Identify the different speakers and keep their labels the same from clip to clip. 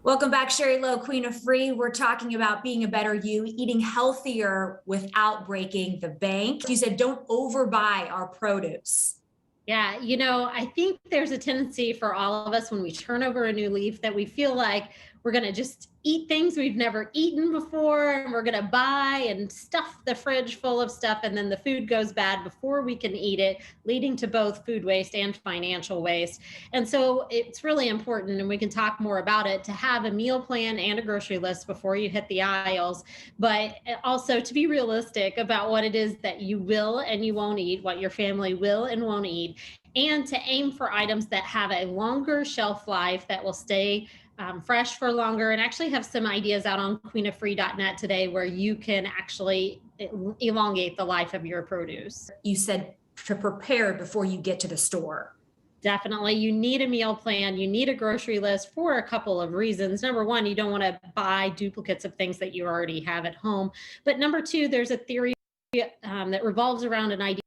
Speaker 1: Welcome back, Sherry Lowe, Queen of Free. We're talking about being a better you, eating healthier without breaking the bank. You said don't overbuy our produce.
Speaker 2: Yeah, I think there's a tendency for all of us when we turn over a new leaf that we feel like we're going to just eat things we've never eaten before, and we're going to buy and stuff the fridge full of stuff, and then the food goes bad before we can eat it, leading to both food waste and financial waste. And so it's really important, and we can talk more about it, to have a meal plan and a grocery list before you hit the aisles, but also to be realistic about what it is that you will and you won't eat, what your family will and won't eat, and to aim for items that have a longer shelf life, that will stay fresh for longer, and actually have some ideas out on queenoffree.net today where you can actually elongate the life of your produce.
Speaker 1: You said to prepare before you get to the store.
Speaker 2: Definitely. You need a meal plan. You need a grocery list for a couple of reasons. Number one, you don't want to buy duplicates of things that you already have at home. But number two, there's a theory that revolves around an idea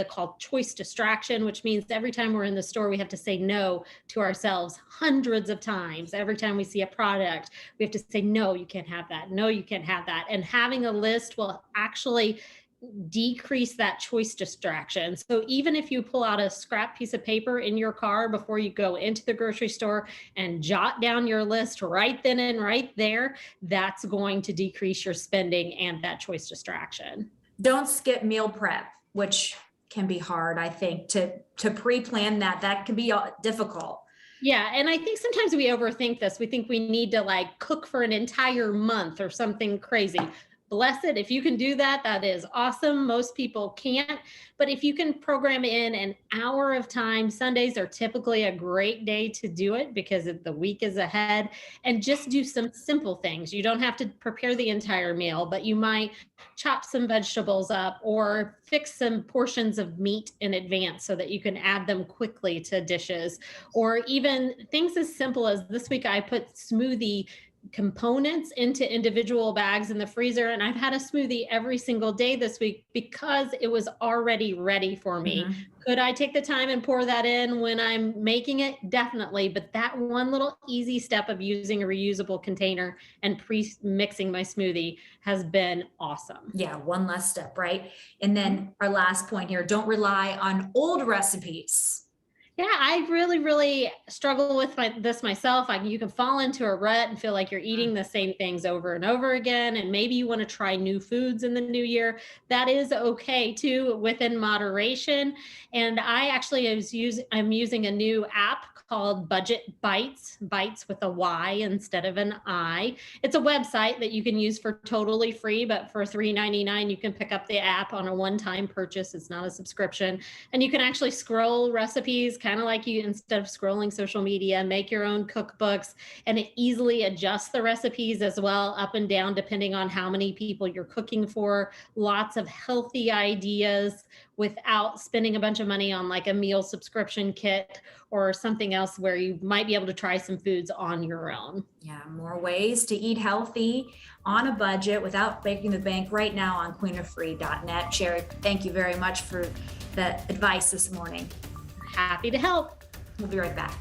Speaker 2: called choice distraction, which means every time we're in the store, we have to say no to ourselves hundreds of times. Every time we see a product, we have to say, no, you can't have that. No, you can't have that. And having a list will actually decrease that choice distraction. So even if you pull out a scrap piece of paper in your car before you go into the grocery store and jot down your list right then and right there, that's going to decrease your spending and that choice distraction.
Speaker 1: Don't skip meal prep, which can be hard, I think, to pre-plan that. That can be difficult.
Speaker 2: Yeah, and I think sometimes we overthink this. We think we need to like cook for an entire month or something crazy. Bless it. If you can do that, that is awesome. Most people can't. But if you can program in an hour of time, Sundays are typically a great day to do it because the week is ahead, and just do some simple things. You don't have to prepare the entire meal, but you might chop some vegetables up or fix some portions of meat in advance so that you can add them quickly to dishes. Or even things as simple as this week, I put smoothie components into individual bags in the freezer, and I've had a smoothie every single day this week because it was already ready for me.
Speaker 1: Mhm.
Speaker 2: Could I take the time and pour that in when I'm making it? Definitely. But that one little easy step of using a reusable container and pre-mixing my smoothie has been awesome.
Speaker 1: Yeah, one less step, right? And then our last point here, don't rely on old recipes.
Speaker 2: Yeah, I really, really struggle with this myself. You can fall into a rut and feel like you're eating the same things over and over again. And maybe you want to try new foods in the new year. That is okay too, within moderation. And I'm using a new app called Budget Bites, Bites with a Y instead of an I. It's a website that you can use for totally free, but for $3.99, you can pick up the app on a one-time purchase. It's not a subscription. And you can actually scroll recipes, kind of like you, instead of scrolling social media, make your own cookbooks, and it easily adjusts the recipes as well, up and down, depending on how many people you're cooking for. Lots of healthy ideas without spending a bunch of money on like a meal subscription kit or something else where you might be able to try some foods on your own.
Speaker 1: Yeah, more ways to eat healthy on a budget without breaking the bank right now on queenoffree.net. Sherry, thank you very much for the advice this morning.
Speaker 2: Happy to help.
Speaker 1: We'll be right back.